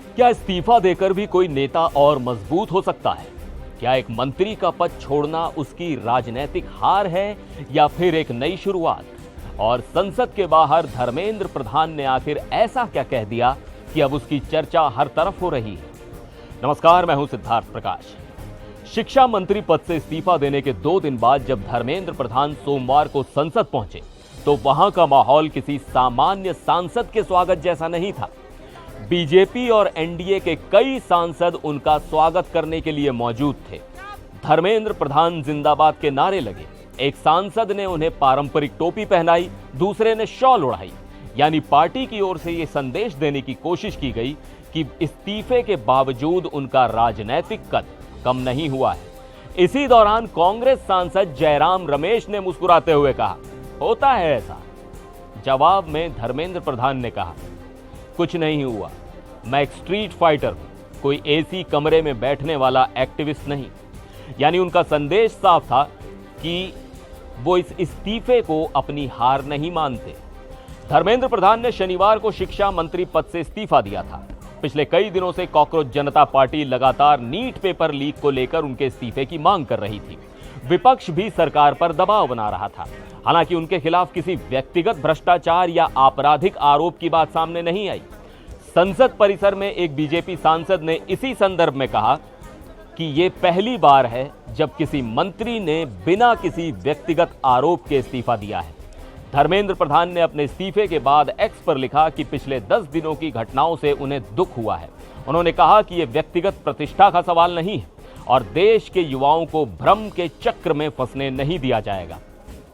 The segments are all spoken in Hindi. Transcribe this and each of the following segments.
क्या इस्तीफा देकर भी कोई नेता और मजबूत हो सकता है? क्या एक मंत्री का पद छोड़ना उसकी राजनीतिक हार है या फिर एक नई शुरुआत? और संसद के बाहर धर्मेंद्र प्रधान ने आखिर ऐसा क्या कह दिया कि अब उसकी चर्चा हर तरफ हो रही है? नमस्कार, मैं हूं सिद्धार्थ प्रकाश। शिक्षा मंत्री पद से इस्तीफा देने के 2 दिन बाद जब धर्मेंद्र प्रधान सोमवार को संसद पहुंचे तो वहां का माहौल किसी सामान्य सांसद के स्वागत जैसा नहीं था। बीजेपी और एनडीए के कई सांसद उनका स्वागत करने के लिए मौजूद थे। धर्मेंद्र प्रधान जिंदाबाद के नारे लगे। एक सांसद ने उन्हें पारंपरिक टोपी पहनाई, दूसरे ने शॉल उड़ाई। यानी पार्टी की ओर से यह संदेश देने की कोशिश की गई कि इस्तीफे के बावजूद उनका राजनीतिक कद कम नहीं हुआ है। इसी दौरान कांग्रेस सांसद जयराम रमेश ने मुस्कुराते हुए कहा, होता है ऐसा। जवाब में धर्मेंद्र प्रधान ने कहा, कुछ नहीं हुआ, मैं एक स्ट्रीट फाइटर हूं, कोई एसी कमरे में बैठने वाला एक्टिविस्ट नहीं। यानी उनका संदेश साफ था कि वो इस इस्तीफे को अपनी हार नहीं मानते। धर्मेंद्र प्रधान ने शनिवार को शिक्षा मंत्री पद से इस्तीफा दिया था। पिछले कई दिनों से कांग्रेस जनता पार्टी लगातार नीट पेपर लीक को लेकर उनके इस्तीफे की मांग कर रही थी। विपक्ष भी सरकार पर दबाव बना रहा था। हालांकि उनके खिलाफ किसी व्यक्तिगत भ्रष्टाचार या आपराधिक आरोप की बात सामने नहीं आई। संसद परिसर में एक बीजेपी सांसद ने इसी संदर्भ में कहा कि यह पहली बार है जब किसी मंत्री ने बिना किसी व्यक्तिगत आरोप के इस्तीफा दिया है। धर्मेंद्र प्रधान ने अपने इस्तीफे के बाद एक्स पर लिखा कि पिछले 10 दिनों की घटनाओं से उन्हें दुख हुआ है। उन्होंने कहा कि यह व्यक्तिगत प्रतिष्ठा का सवाल नहीं है और देश के युवाओं को भ्रम के चक्र में फंसने नहीं दिया जाएगा।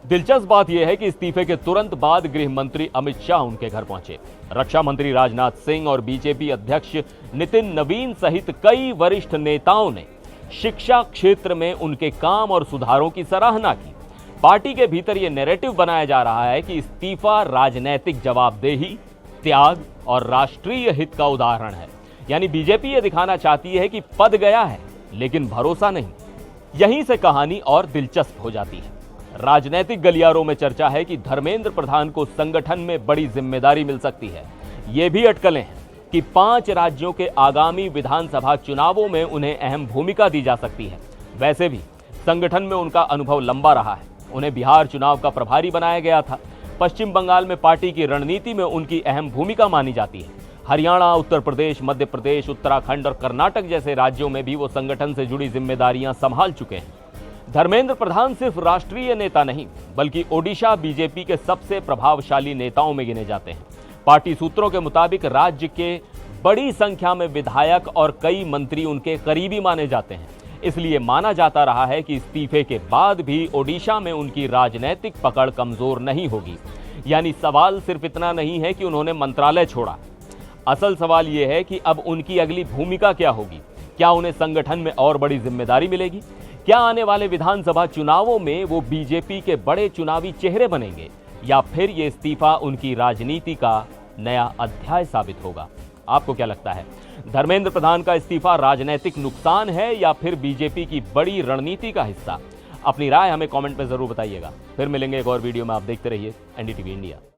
दिलचस्प बात यह है कि इस्तीफे के तुरंत बाद गृह मंत्री अमित शाह उनके घर पहुंचे। रक्षा मंत्री राजनाथ सिंह और बीजेपी अध्यक्ष नितिन नवीन सहित कई वरिष्ठ नेताओं ने शिक्षा क्षेत्र में उनके काम और सुधारों की सराहना की। पार्टी के भीतर यह नैरेटिव बनाया जा रहा है कि इस्तीफा राजनीतिक जवाबदेही, त्याग और राष्ट्रीय हित का उदाहरण है। यानी बीजेपी यह दिखाना चाहती है कि पद गया है लेकिन भरोसा नहीं। यहीं से कहानी और दिलचस्प हो जाती है। राजनीतिक गलियारों में चर्चा है कि धर्मेंद्र प्रधान को संगठन में बड़ी जिम्मेदारी मिल सकती है। ये भी अटकलें हैं कि 5 राज्यों के आगामी विधानसभा चुनावों में उन्हें अहम भूमिका दी जा सकती है। वैसे भी संगठन में उनका अनुभव लंबा रहा है। उन्हें बिहार चुनाव का प्रभारी बनाया गया था। पश्चिम बंगाल में पार्टी की रणनीति में उनकी अहम भूमिका मानी जाती है। हरियाणा, उत्तर प्रदेश, मध्य प्रदेश, उत्तराखंड और कर्नाटक जैसे राज्यों में भी वो संगठन से जुड़ी जिम्मेदारियां संभाल चुके हैं। धर्मेंद्र प्रधान सिर्फ राष्ट्रीय नेता नहीं बल्कि ओडिशा बीजेपी के सबसे प्रभावशाली नेताओं में गिने जाते हैं। पार्टी सूत्रों के मुताबिक राज्य के बड़ी संख्या में विधायक और कई मंत्री उनके करीबी माने जाते हैं। इसलिए माना जाता रहा है कि इस्तीफे के बाद भी ओडिशा में उनकी राजनीतिक पकड़ कमजोर नहीं होगी। यानी सवाल सिर्फ इतना नहीं है कि उन्होंने मंत्रालय छोड़ा। असल सवाल यह है कि अब उनकी अगली भूमिका क्या होगी। क्या उन्हें संगठन में और बड़ी जिम्मेदारी मिलेगी? क्या आने वाले विधानसभा चुनावों में वो बीजेपी के बड़े चुनावी चेहरे बनेंगे या फिर ये इस्तीफा उनकी राजनीति का नया अध्याय साबित होगा? आपको क्या लगता है? धर्मेंद्र प्रधान का इस्तीफा राजनीतिक नुकसान है या फिर बीजेपी की बड़ी रणनीति का हिस्सा? अपनी राय हमें कमेंट में जरूर बताइएगा। फिर मिलेंगे एक और वीडियो में। आप देखते रहिए एनडीटीवी इंडिया।